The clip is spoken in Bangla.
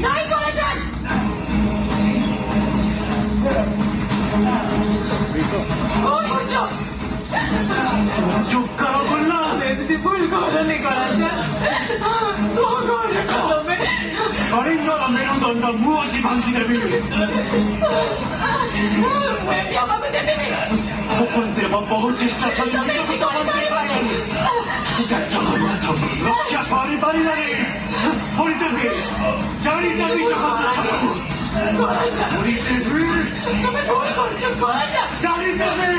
নাই করেছেন। চুপ করো বললাম। এমনি ভুল করেনি করেছেন। অরিন্দর মেরুদণ্ড মুহূর্তে ভাঙি দেবি। মুকুন্দের বা বহু চেষ্টা জগন্নাথ রক্ষা করি পারি না রে। পরিদেবী জানি দেবী জগন্নাথ পরিদেবী জানি দেবী।